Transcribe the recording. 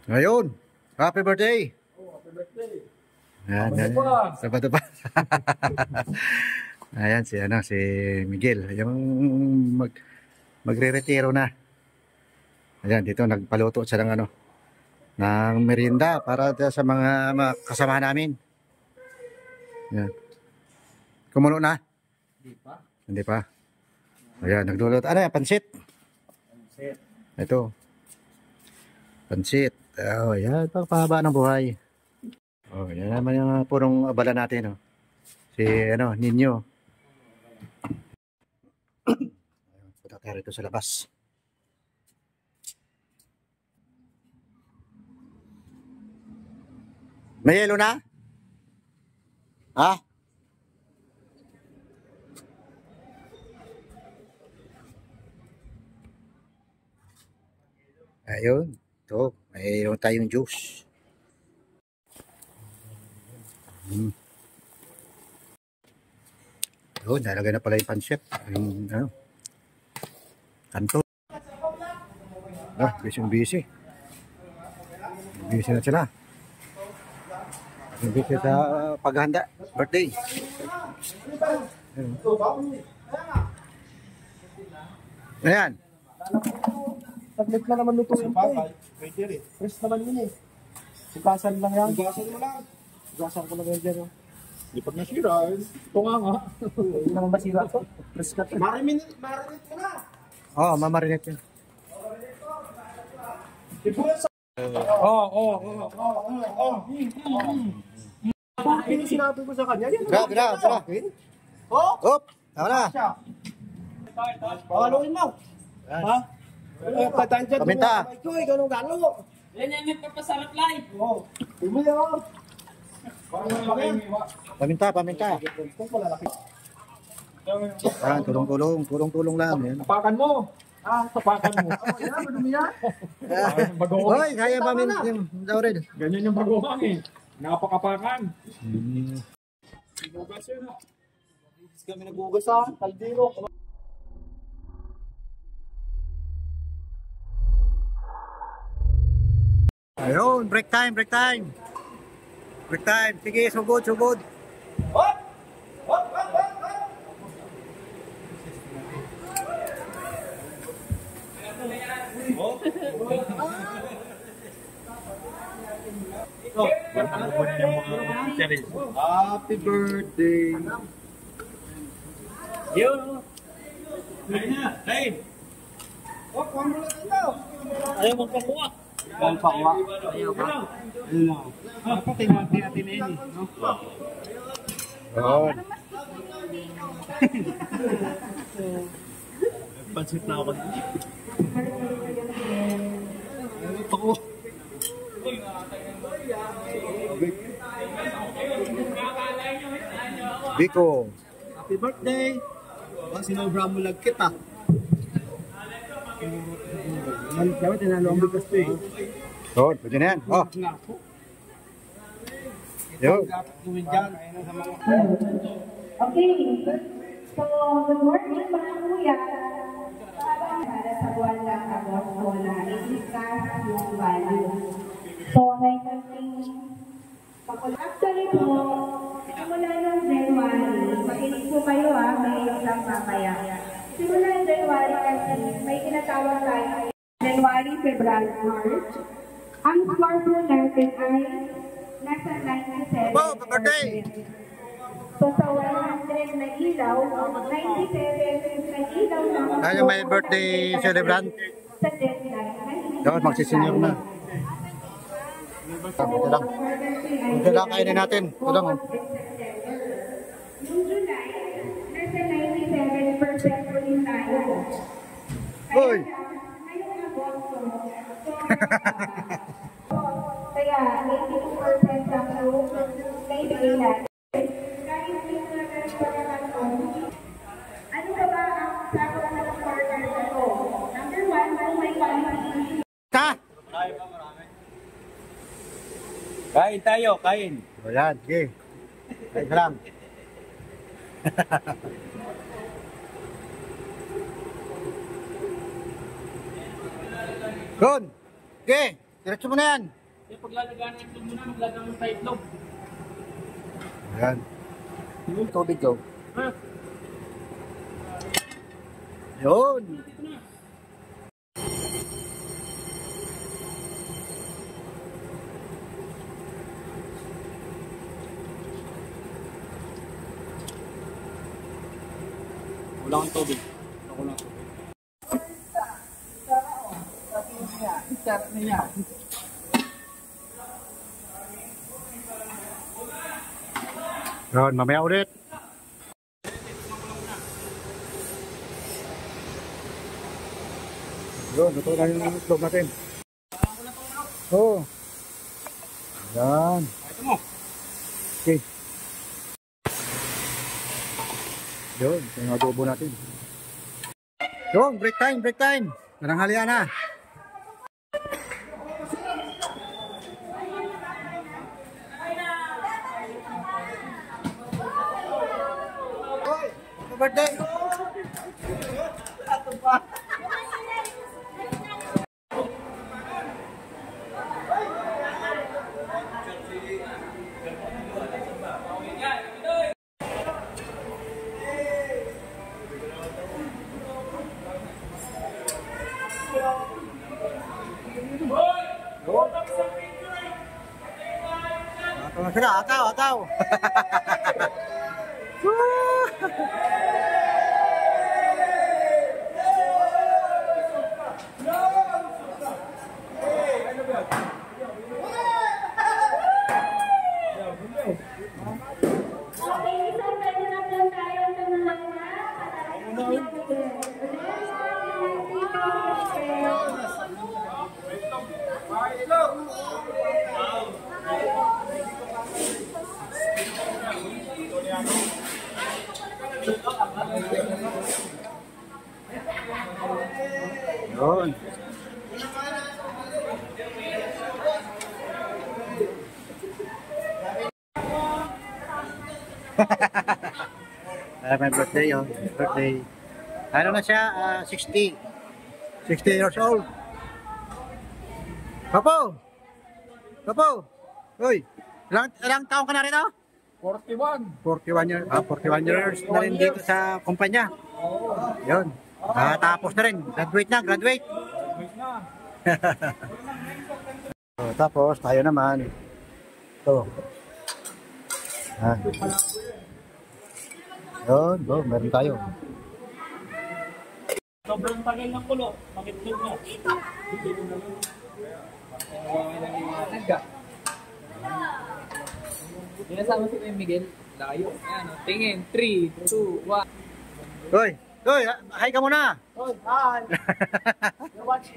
Ngayon, happy birthday! Oh, happy birthday! Ayan, Sabado pa. Ayan, si Miguel. Yung magre-retiro na. Ayan, dito nagpaluto siya ng ng merienda para sa mga kasama namin. Ayan. Kumulo na? Hindi pa. Hindi pa. Ayan, nagluluto. Ano yan? Pansit? Pansit. Ito. Pansit. Oh, ayan. Pagpahaba ng buhay. Oh, yan naman yung purong abala natin. Oh. Si, Ninyo. Punta tayo rito sa labas. May yelo na? Ha? Ayun. Ito. Mayroon tayong juice. Yun, nalagay na pala yung pansit. Yung, kanto. Busy. Busy na sila. Busy sa paghahanda. Birthday. Ayan. Saglit na naman luto yung pay. Fresh naman yun eh. Hugasan lang yan. Hugasan mo lang. Hugasan ko lang yan dyan. Hindi pag nasira, ito nga. Hindi naman masira ito. Fresh ka ito. Marinate mo na. Oo, mamarinate yun. Ano sinabi ko sa kanya? Tara. Hop, tama na. Pawaluin mo. Ha? Paminta. Ikaw, gano'ng-gano. Yan yung nagpapasarap live. Oo. Tingnan niyo. Paminta. Ah, tulong lang. Yan. Tapakan mo. Tapakan mo. Yan, madumi yan. Hoy, kaya paminta yung Laurel. Ganyan yung bagoong eh. Napakapakan. Nagugas yun. Kami nagugas kaldero. Ayun, break time. Sige, sugod. Happy birthday. Yun. Kain. Kuha mo lang ito. Ayaw magpakuha. Ayaw ka? Dapat tinati natin na yun. Ayun. Pansit na ako. Ako. Biko. Happy birthday. Sinobra mo lang kita. Dapat tinalo ang bigas to eh. Oh, pwede na yan. Oh. Yo. Okay. So, good morning mga kuya. Para sa buwan ng Agosto na i-discuss yung value. So, may kasing actually po, simula ng January, makinig po kayo may exam mamaya. Simula ng January kasi may tinatawag tayo January, February, March. Ang score po natin ay nasa 97%. Oh, birthday! So sa 100 na ilaw, 97 na ilaw na Tayo may birthday celebrant. sa deadline. Dapat magsisenyor na. Ito lang kainin natin. Ito lang. Noong July, nasa 97% po rin tayo. Hoy! Ngayong Agosto, kaya 82% ang naibigay natin. Kahit may mga ganito, ano ba ang sagot ng partner na to? Number 1, kung may quality. Kain tayo, kain. Ayan, sige. Kain ka lang. Good. Okay. Diretso mo na yan. Kaya paglalagaan ng itlog muna, maglalagaan mo tayo itlog. Ayan. Tubig ko. Ha? Yun. Wala kang tubig. Ako lang tubig. Sarap na yan. Yun, mamaya ulit. Yun, luto na yung itlog natin. Oo. Yan. Ito mo. Okay. Yun, ito yung adobo natin. Yun, break time, break time. Nananghalian na. Happy birthday! Ataw na sila, ataw, ataw! Okay, so pwede na po tayo sa mga Yun. My birthday, oh. Birthday. Ano na siya? 60. 60 years old. Papo! Papo! Uy! Ilang taong ka na rin, oh? 41. 41 years. 41 years na rin dito sa kumpanya. Yun. Tapos na rin. Graduate na, graduate. So, tapos, tayo naman. Ito. Yun, oh, meron tayo. Sobrang tagal ng kulo. Bakit itlog na? Sinasama si Kuya Miguel. Layo. Ayan, oh. Tingin. 3, 2, 1. Hoy! Hoy! Hi ka muna! Oh, hi. You watch.